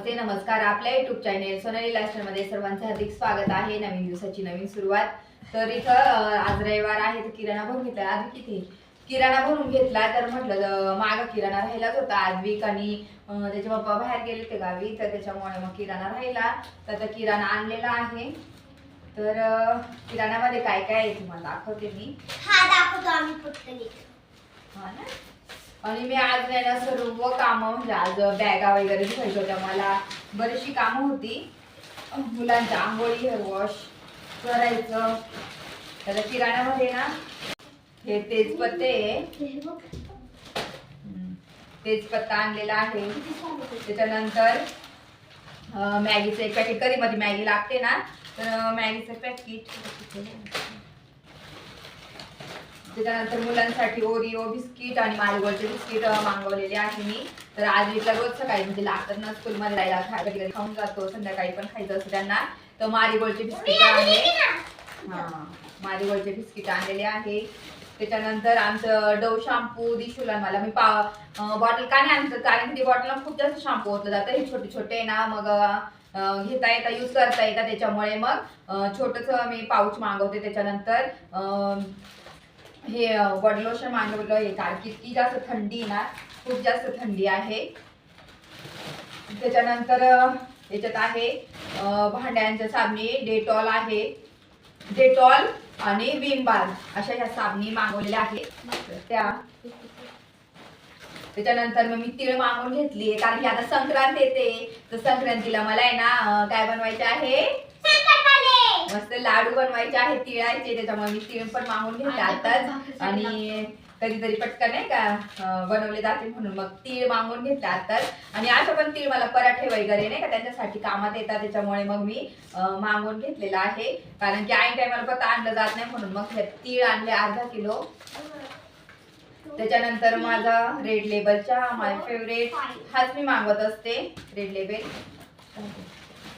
नमस्ते नमस्कार. आपल्या YouTube channel Sonali lifestyle मध्ये सर्वांचं हार्दिक स्वागत आहे. नवीन दिवसाची नवीन सुरुवात. तर इथं आज रविवार आहे तर किराणा भरून घेतला. आज किती किराणा भरून घेतला तर म्हटलं माग किराणा राहिलाच होता आज वीक आणि त्याचे पप्पा बाहेर गेले ते गावी तर त्याच्यामुळे मग किराणा राहिला तर किराणा आणलेला आहे. तर किराणामध्ये काय काय आहे तुम्हाला दाखवते मी. हा दाखवतो आम्ही पुस्तकी. हा ना. आणि मी आज ना सर्व कामं म्हणजे आज बॅगा वगैरे धुवायच्या होत्या. मला बरीचशी कामं होती. मुलांच्या आंघोळी हेअर वॉश करायचं. तर किराण्यामध्ये ना हे तेजपत्ता आणलेला आहे. त्याच्यानंतर मॅगीचं एक पॅकेट. कधी मध्ये मॅगी लागते ना तर मॅगीचं पॅकेट. त्याच्यानंतर मुलांसाठी ओरिओ बिस्किट आणि मारिगोल्डचे बिस्किट मागवलेले आहे मी. तर आज वीकला रोज सकाळी म्हणजे लागतात ना स्कूलमध्ये जायला खायला खाऊन जातो. संध्याकाळी पण खायचं असतं त्यांना. तर मारिगोल्डचे बिस्किट आणले. मारिगोल्डचे बिस्किट आणलेले आहे. त्याच्यानंतर आमचं डव शॅम्पू दिशूला मला मी बॉटल का नाही आणतं कारण की ती बॉटलला खूप जास्त शॅम्पू होतं जातं. हे छोटे छोटे ना मग घेता येता यूज करता येतात त्याच्यामुळे मग छोटंसं मी पाऊच मागवते. त्याच्यानंतर हे बॉडी लोशन मागवलं आहे कारण की इतकी जास्त थंडी ना खूप जास्त थंडी आहे. त्याच्यानंतर याच्यात आहे भांड्यांच्या साबणी डेटॉल आहे. डेटॉल आणि विम बार अशा ह्या साबणी मागवलेल्या आहेत त्या. त्याच्यानंतर मग मी तीळ मागवून घेतली कारण की आता संक्रांत येते तर संक्रांतीला मला आहे ना काय बनवायचे आहे मस्त लाडू बनवायचे आहे तिळाचे. त्याच्यामुळे मी तीळ पण मागून घेतले आताच आणि कधीतरी पटकन नाही का बनवले जाते म्हणून मग तीळ मागून घेतले आताच. आणि असं पण तीळ मला पराठे वगैरे नाही का त्यांच्यासाठी कामात येतात त्याच्यामुळे मग मी मागून घेतलेला आहे कारण की ऐन टायमाला पत्ता आणलं जात नाही म्हणून मग तीळ आणले अर्धा किलो. त्याच्यानंतर माझा रेड लेबलचा माय फेवरेट हाच मी मागवत असते रेड लेबल.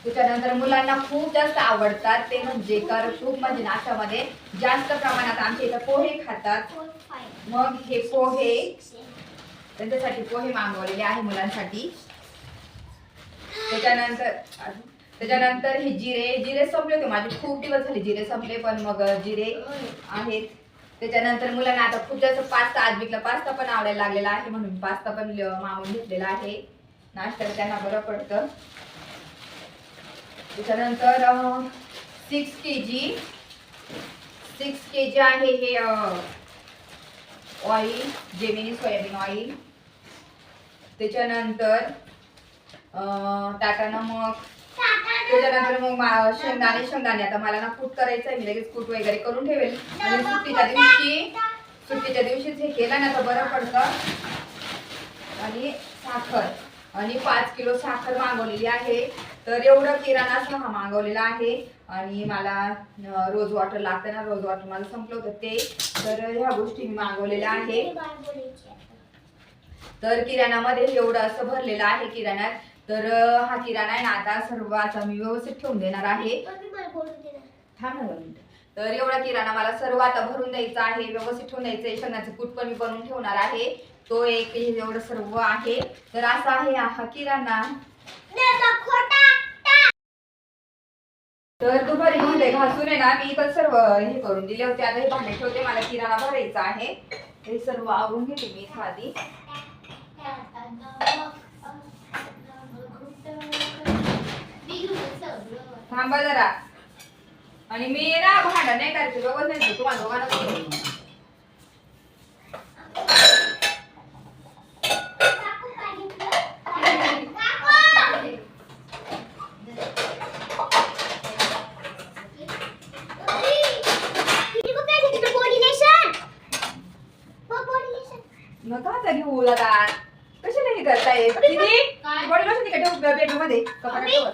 त्याच्यानंतर मुलांना खूप जास्त आवडतात ते म्हणजे खूप म्हणजे नाश्त्यामध्ये जास्त प्रमाणात आमच्या इथं पोहे खातात. मग हे पोहे त्यांच्यासाठी पोहे मागवलेले आहे मुलांसाठी. त्याच्यानंतर हे जिरे संपले होते माझे खूप दिवस झाले जिरे संपले पण मग जिरे आहेत. त्याच्यानंतर मुलांना आता खूप जास्त पास्ता आज विकला पास्ता पण आवडायला लागलेला आहे म्हणून पास्ता पण मागवून घेतलेला आहे. नाश्त्याला त्यांना बरं पडतं. त्याच्यानंतर 6 kg आहे हे ऑइल जेमिनी सोयाबीन ऑइल. त्याच्यानंतर टाटा नमक. त्याच्यानंतर मग शेंगदाणे आता मला ना कूट करायचं आहे. मी लगेच कूट वगैरे करून ठेवेल आणि सुट्टीच्या दिवशीच हे केलं ना तर बरं पडतं. आणि साखर आणि 5 किलो साखर मागवलेली आहे. तर एवढं किराणा सहा मागवलेला आहे. आणि मला रोज वॉटर लागतं ना रोज वॉटर मला संपलं होतं ते तर ह्या गोष्टी मी मागवलेल्या आहे. तर किराणामध्ये एवढं असं भरलेलं आहे किराण्यात. तर हा किराणा आहे ना आता सर्व आता मी व्यवस्थित ठेवून देणार आहे. थांब ना. तर एवढा किराणा मला सर्व आता भरून द्यायचा आहे व्यवस्थित ठेवून द्यायचं. शेंगाचं कूट पण मी बनवून ठेवणार आहे. तो एक एवढं सर्व आहे. तर असा आहे हा किराणा. तर दुपारी भांडे घासून आहे ना मी इथं सर्व हे करून दिले होते. आता हे भांडे ठेवते मला किराणा भरायचा आहे. हे सर्व आवरून घेते मी आधी. थांबा जरा. आणि मी ना भांडण नाही करायचं व्यवस्थित नाही तुम्हाला दोघांना नका आता घेऊ आता कशाला हे करताय किती बॉडी लोशन तिकडे ठेव बेडरूम मध्ये कपाटावर.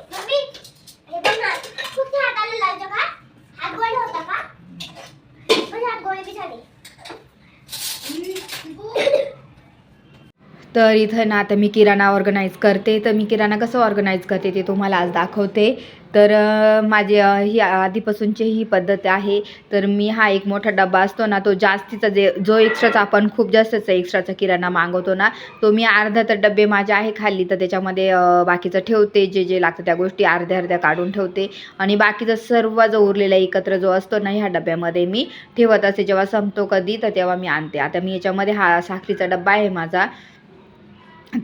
तर इथं ना आता मी किराणा ऑर्गनाईज करते. तर मी किराणा कसं ऑर्गनाईज करते ते तुम्हाला आज दाखवते. तर माझी ही आधीपासूनची ही पद्धत आहे. तर मी हा एक मोठा डबा असतो ना, तो जास्तीचा जो एक्स्ट्राचा आपण खूप जास्तचा एक्स्ट्राचा किराणा मागवतो ना, तो मी अर्धा तर डबे माझे आहे खाली, तर त्याच्यामध्ये बाकीचं ठेवते. जे जे लागतं त्या गोष्टी अर्ध्या अर्ध्या काढून ठेवते आणि बाकीचा सर्व जो उरलेला एकत्र जो असतो ना, ह्या डब्यामध्ये मी ठेवत असते. जेव्हा संपतो कधी तर तेव्हा मी आणते. आता मी याच्यामध्ये हा साखरेचा डब्बा आहे माझा,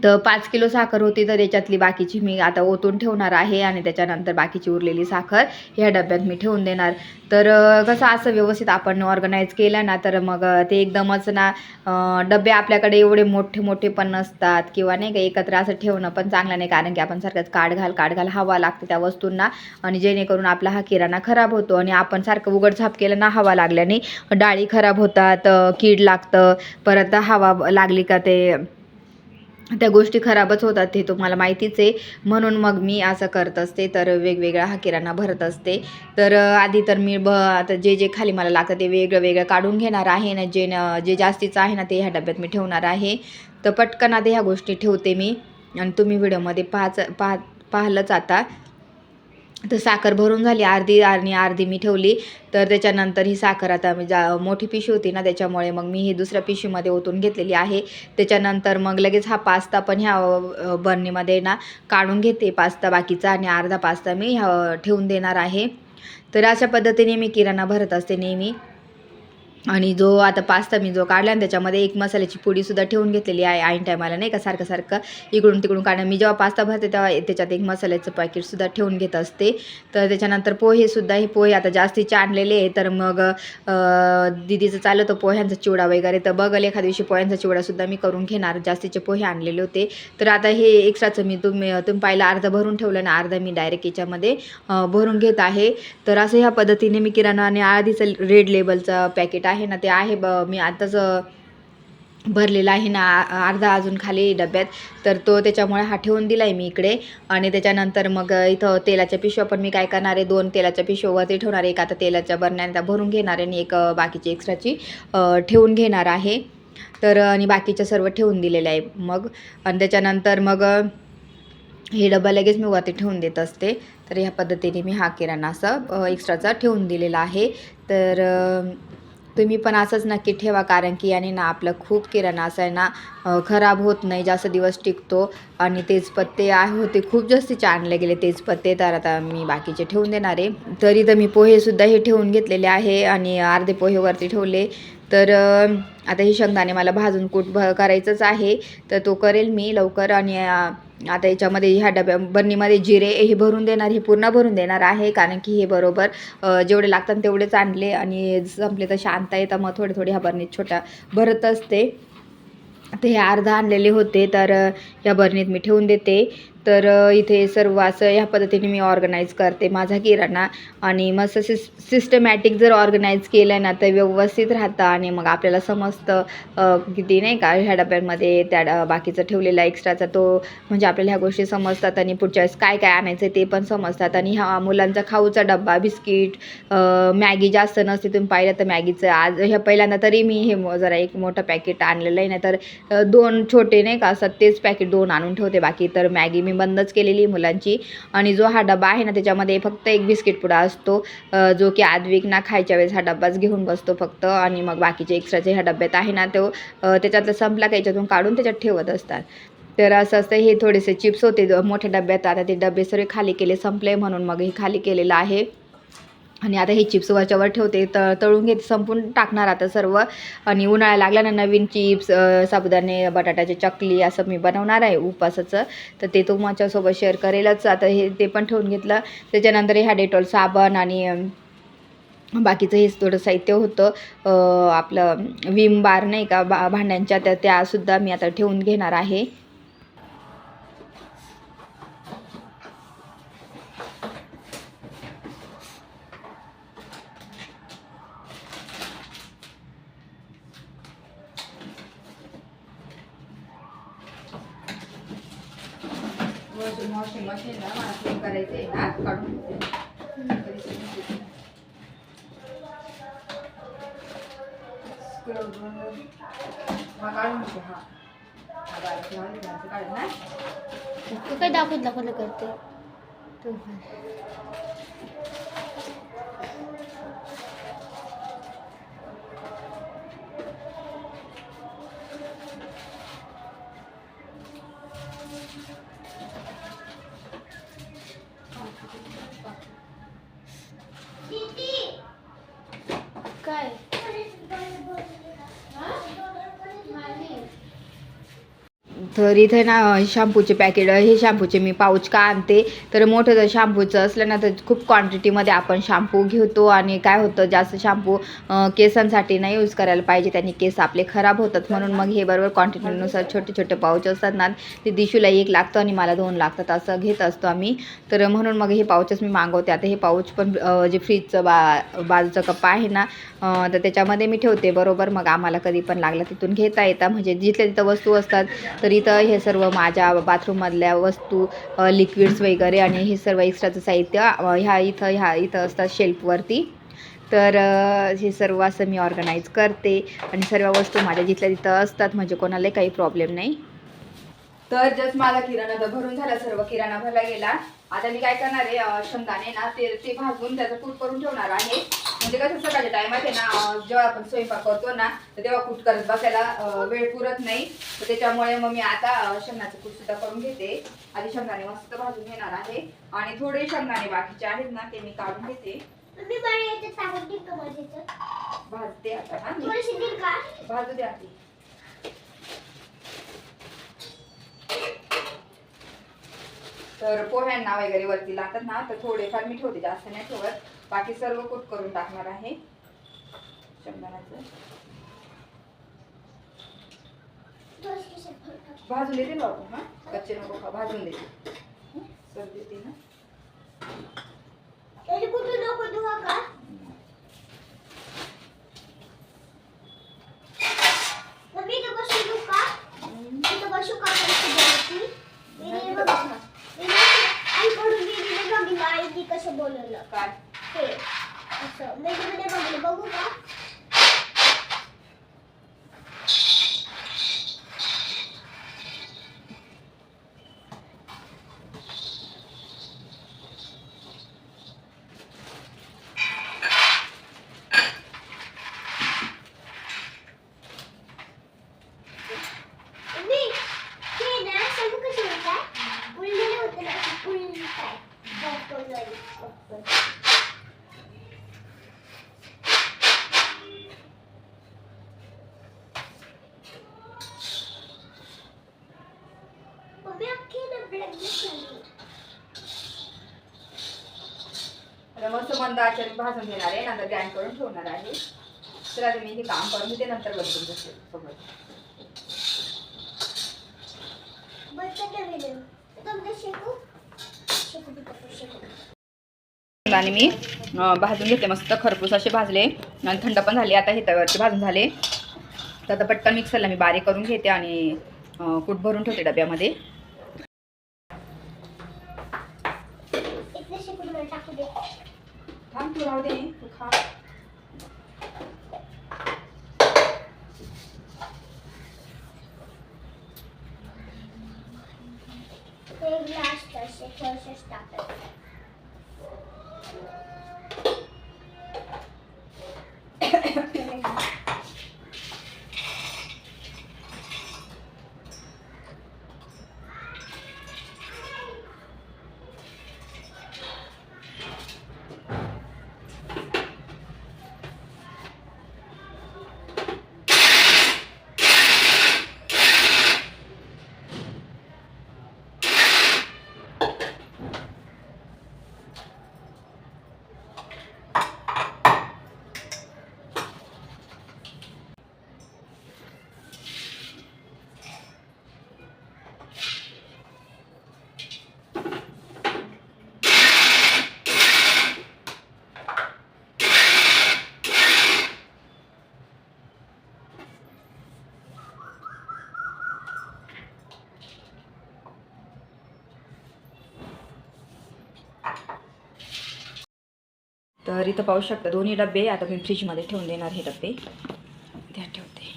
तर 5 किलो साखर होती, तर त्याच्यातली बाकीची मी आता ओतून ठेवणार आहे आणि त्याच्यानंतर बाकीची उरलेली साखर ह्या डब्यात मी ठेवून देणार. तर कसं असं व्यवस्थित आपण ऑर्गनाईज केलं ना, तर मग ते एकदमच ना डबे आपल्याकडे एवढे मोठे मोठे पण नसतात किंवा नाही का एकत्र असं ठेवणं पण चांगलं नाही, कारण की आपण सारखंच काढ घाल हवा लागते त्या वस्तूंना आणि जेणेकरून आपला हा किराणा खराब होतो आणि आपण सारखं उघडझाप केलं ना हवा लागल्याने डाळी खराब होतात, कीड लागतं, परत हवा लागली का ते त्या गोष्टी खराबच होतात, हे तुम्हाला माहितीच आहे. म्हणून मग मी असं करत असते, तर वेगवेगळा हा किराणा भरत असते. तर आधी तर मी आता जे जे खाली मला लागतं ते वेगळं वेगळं काढून घेणार आहे ना, जे जास्तीचं आहे ना ते ह्या डब्यात मी ठेवणार आहे. तर पटकन आता ह्या गोष्टी ठेवते मी आणि तुम्ही व्हिडिओमध्ये पाहिलंच आता. तर साखर भरून झाली अर्धी आणि अर्धी मी ठेवली. तर त्याच्यानंतर ही साखर आता मी मोठी पिशवी होती ना, त्याच्यामुळे मग मी ही दुसऱ्या पिशवीमध्ये ओतून घेतलेली आहे. त्याच्यानंतर मग लगेच हा पास्ता पण ह्या बर्नीमध्ये ना काढून घेते पास्ता बाकीचा आणि अर्धा पास्ता मी ठेवून देणार आहे. तर अशा पद्धतीने मी किराणा भरत असते नेहमी. आणि जो आता पास्ता मी जो काढला आणि त्याच्यामध्ये एक मसाल्याची पुडीसुद्धा ठेवून घेतलेली आहे ऐन टायमाला, नाही का सारखं सारखं इकडून तिकडून काढणं. मी जेव्हा पास्ता भरते तेव्हा त्याच्यात एक मसाल्याचं पॅकेटसुद्धा ठेवून घेत असते. तर त्याच्यानंतर पोहेसुद्धा, हे पोहे आता जास्तीचे आणलेले आहे, तर मग दीदीचं चाललं होतं पोह्यांचा चिवडा वगैरे, तर बघल एखाद्या दिवशी पोह्यांचा चिवडासुद्धा मी करून घेणार. जास्तीचे पोहे आणलेले होते, तर आता हे एक्स्ट्राचं मी तुम्ही पाहिलं अर्धं भरून ठेवलं ना, अर्धं मी डायरेक्ट याच्यामध्ये भरून घेत आहे. तर असं ह्या पद्धतीने मी किराणा आणि आधीचं रेड लेबलचं पॅकेट आहे ना, ते आहे मी आताच भरलेला आहे ना अर्धा अजून खाली डब्यात, तर तो त्याच्यामुळे हा ठेवून दिला आहे मी इकडे. आणि त्याच्यानंतर मग इथं तेलाच्या पिशव्या पण मी काय करणार आहे, 2 तेलाच्या पिशव्यावरती ठेवणार आहे. एक आता तेलाच्या बरण्या भरून घेणार आहे आणि एक बाकीची एक्स्ट्राची ठेवून घेणार आहे. तर आणि बाकीच्या सर्व ठेवून दिलेलं आहे मग. आणि त्याच्यानंतर मग हे डबा लगेच मी वरती ठेवून देत असते. तर ह्या पद्धतीने मी हा किराणा असं एक्स्ट्राचा ठेवून दिलेला आहे. तर तुम्ही पण असंच नक्की ठेवा, कारण की याने ना आपलं खूप किराणा असं आहे ना खराब होत नाही, जास्त दिवस टिकतो. आणि तेजपत्ते होते खूप जास्तीचे आणले गेले तेजपत्ते, तर आता मी बाकीचे ठेवून देणार आहे. तरी तर मी पोहेसुद्धा हे ठेवून घेतलेले आहे आणि अर्धे पोहे वरती ठेवले. तर आता हे शेंगदाणे मला भाजून करायचंच आहे, तर तो करेल मी लवकर. आणि आता याच्यामध्ये ह्या बर्नीमध्ये जिरे हे भरून देणार, हे पूर्ण भरून देणार आहे, कारण की हे बरोबर जेवढे लागतात तेवढेच आणले आणि संपले तसे आणता येतात, मग थोडे थोडे ह्या बर्नीत छोट्या भरत असते. ते हे अर्धा आणलेले होते, तर ह्या बर्नीत मी ठेवून देते. तर इथे सर्व असं ह्या पद्धतीने मी ऑर्गनाईज करते माझा किराणा. आणि मस्त सिस्टमॅटिक जर ऑर्गनाईज केलं ना, तर व्यवस्थित राहतं आणि मग आपल्याला समजतं किती नाही का ह्या डब्यांमध्ये त्या बाकीचं ठेवलेला एक्स्ट्राचा तो, म्हणजे आपल्याला ह्या गोष्टी समजतात आणि पुढच्या वेळेस काय काय आणायचं ते पण समजतात. आणि ह्या मुलांचा खाऊचा डब्बा, बिस्किट, मॅगी जास्त नसते. तुम्ही पाहिलं तर मॅगीचं आज ह्या पहिल्यांदा तरी मी हे जरा एक मोठं पॅकेट आणलेलं आहे, नाही तर 2 छोटे नाही का असं तेच पॅकेट 2 आणून ठेवते. बाकी तर मॅगी मी बंदच केलेली मुलांची. आणि जो हा डबा आहे ना, त्याच्यामध्ये फक्त एक बिस्किट पुडा असतो, जो की आद्विक ना खायच्या वेळेस हा डब्बाच घेऊन बसतो फक्त. आणि मग बाकीचे एक्स्ट्राचे ह्या डब्यात आहे ना, तो त्याच्यातलं संपला का याच्यातून काढून त्याच्यात ठेवत असतात. तर असं असतं. हे थोडेसे चिप्स होते मोठ्या डब्यात, आता ते डबे सर्व खाली केले, संपले म्हणून मग हे खाली केलेलं आहे. आणि आता हे चिप्स वरच्यावर ठेवते, तळून घेते, संपून टाकणार आता सर्व. आणि उन्हाळा लागला ना, नवीन चिप्स, साबुदाणे, बटाट्याची चकली असं मी बनवणार आहे उपवासाचं, तर ते तुमच्यासोबत शेअर करेलच. आता हे ते पण ठेवून घेतलं. त्याच्यानंतर ह्या डेटॉल साबण आणि बाकीचं हेच थोडं साहित्य होतं, आपलं विम बार नाही का भांड्यांच्या, त्यासुद्धा मी आता ठेवून घेणार आहे. वॉशिंग मशीनला मला क्लीन करायचं आहे ना, काढून तू काय दाखवत करते तू तर इथे ना शॅम्पूचे पॅकेट, हे शॅम्पूचे मी पाऊच का आणते, तर मोठं जर शॅम्पूचं असलं ना तर खूप क्वांटिटीमध्ये आपण शॅम्पू घेतो आणि काय होतं जास्त शॅम्पू केसांसाठी नाही यूज करायला पाहिजे, त्यांनी केस आपले खराब होतात. म्हणून मग हे बरोबर क्वांटिटीनुसार छोटे छोटे पाऊच असतात ना, ते दिशूला 1 लागतं आणि मला 2 लागतात असं घेत असतो आम्ही. तर म्हणून मग हे पाऊचच मी मागवते. आता हे पाऊच पण जे फ्रीजचं बाजूचा कप्पा आहे ना, तर त्याच्यामध्ये मी ठेवते बरोबर. मग आम्हाला कधी पण लागलं तिथून घेता येतं, म्हणजे जिथल्या तिथं वस्तू असतात. तर इथं हे सर्व माझ्या बाथरूममधल्या वस्तू, लिक्विड्स वगैरे आणि हे सर्व एक्स्ट्राचं साहित्य ह्या इथं असतात शेल्फवरती. तर हे सर्व असं मी ऑर्गनाईज करते आणि सर्व वस्तू माझ्या जिथल्या तिथं असतात, म्हणजे कोणालाही काही प्रॉब्लेम नाही. तर जस्ट माझा किराणा तर भरून झाला, सर्व किराणा भरला गेला. आता मी काय करणार आहे, शेंगदाणे ना ते भाजून त्याचं कूट करून ठेवणार आहे. म्हणजे कसं सकाळच्या टायमात आहे ना, जेव्हा आपण स्वयंपाक करतो ना तर तेव्हा कूट करत बसायला वेळ पुरत नाही. तर त्याच्यामुळे मग मी आता शेंगदाण्याचं कूट सुद्धा करून घेते. आधी शेंगदाणे मस्त भाजून घेणार आहे आणि थोडे शेंगदाणे बाकीचे आहेत ना ते मी काढून घेते. भाजते आता ना, भाजू दे आधी. तर पोह्यांना वगैरे वरती लागतात ना, तर थोडेफार मी ठेवते, जास्त नाही ठेवत. बाकी सर्व कूट करून टाकणार आहे शेंगदाण्याचं. भाजून देते बाबू, हा कच्चे नको खा, भाजून देते. सर्दी देते ना. कसं बोलवलं काय ते असं मध्ये बघू का? मस्त मंद आचेवर भाजून घेणार आहे, नंतर ग्राइंड करून ठेवणार आहे. तर आता मी हे काम करून घेते, नंतर बदलून घेते सोबत. आणि मी भाजून घेते, मस्त खरपूस असे भाजले आणि थंड पण झाले. आता हे तव्यावरचे भाजून झाले, तर आता पटकन मिक्सरला मी बारीक करून घेते आणि कूट भरून ठेवते डब्यामध्ये. थांब तू, राहू दे, तू खा. तर इथं पाहू शकता दोन्ही डबे आता मी फ्रीजमध्ये ठेवून देणार. हे डबे त्यात ठेवते.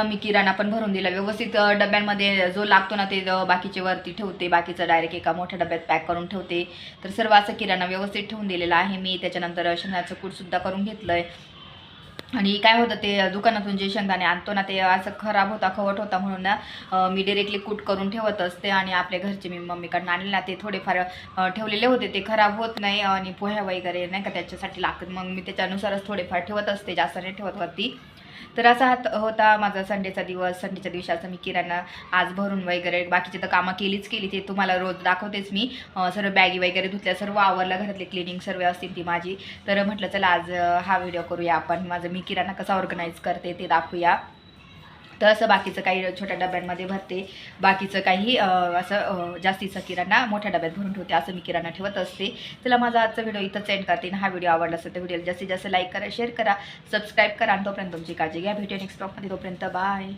मी किराणा पण भरून दिला व्यवस्थित. डब्यांमध्ये जो लागतो ना ते बाकीचे वरती ठेवते, बाकीचं डायरेक्ट एका मोठ्या डब्यात पॅक करून ठेवते. तर सर्व असं किराणा व्यवस्थित ठेवून दिलेला आहे मी. त्याच्यानंतर शेंगदाण्याचं कूट सुद्धा करून घेतलंय. आणि काय होतं ते दुकानातून जे शेंगदाणे आणतो ना ते असं खराब होता खवट होता म्हणून ना मी डिरेक्टली कूट करून ठेवत असते आणि आपल्या घरचे मी मम्मीकडून आणले ना ते थोडेफार ठेवलेले होते ते खराब होत नाही आणि पोह्या वगैरे नाही का त्याच्यासाठी लागतात मग मी त्याच्यानुसारच थोडेफार ठेवत असते जास्त नाही ठेवत होती. तर असा होता माझा संडेचा दिवस. संडेच्या दिवशी असं मी किराणा आज भरून वगैरे बाकीची तर कामं केली ते तुम्हाला रोज दाखवतेच मी. सर्व बॅगी वगैरे धुतल्या सर्व आवरलं घरातले क्लिनिंग सर्व असतील ती माझी. तर म्हटलं चला आज हा व्हिडिओ करूया आपण माझं मी किराणा कसा ऑर्गनाईज करते ते दाखवूया. तर असं बाकीचं काही छोट्या डब्यांमध्ये भरते बाकीचं काही असं जास्तीचं किराणा मोठ्या डब्यात भरून ठेवते असं मी किराणा ठेवत असते. चला माझा आजचा व्हिडिओ इथंच एंड करते. हा व्हिडिओ आवडला असेल तर व्हिडिओला जास्तीत जास्त लाईक करा शेअर करा सबस्क्राईब करा आणि तोपर्यंत तुमची काळजी घ्या. भेटूया नेक्स्ट ब्लॉगमध्ये. तोपर्यंत बाय.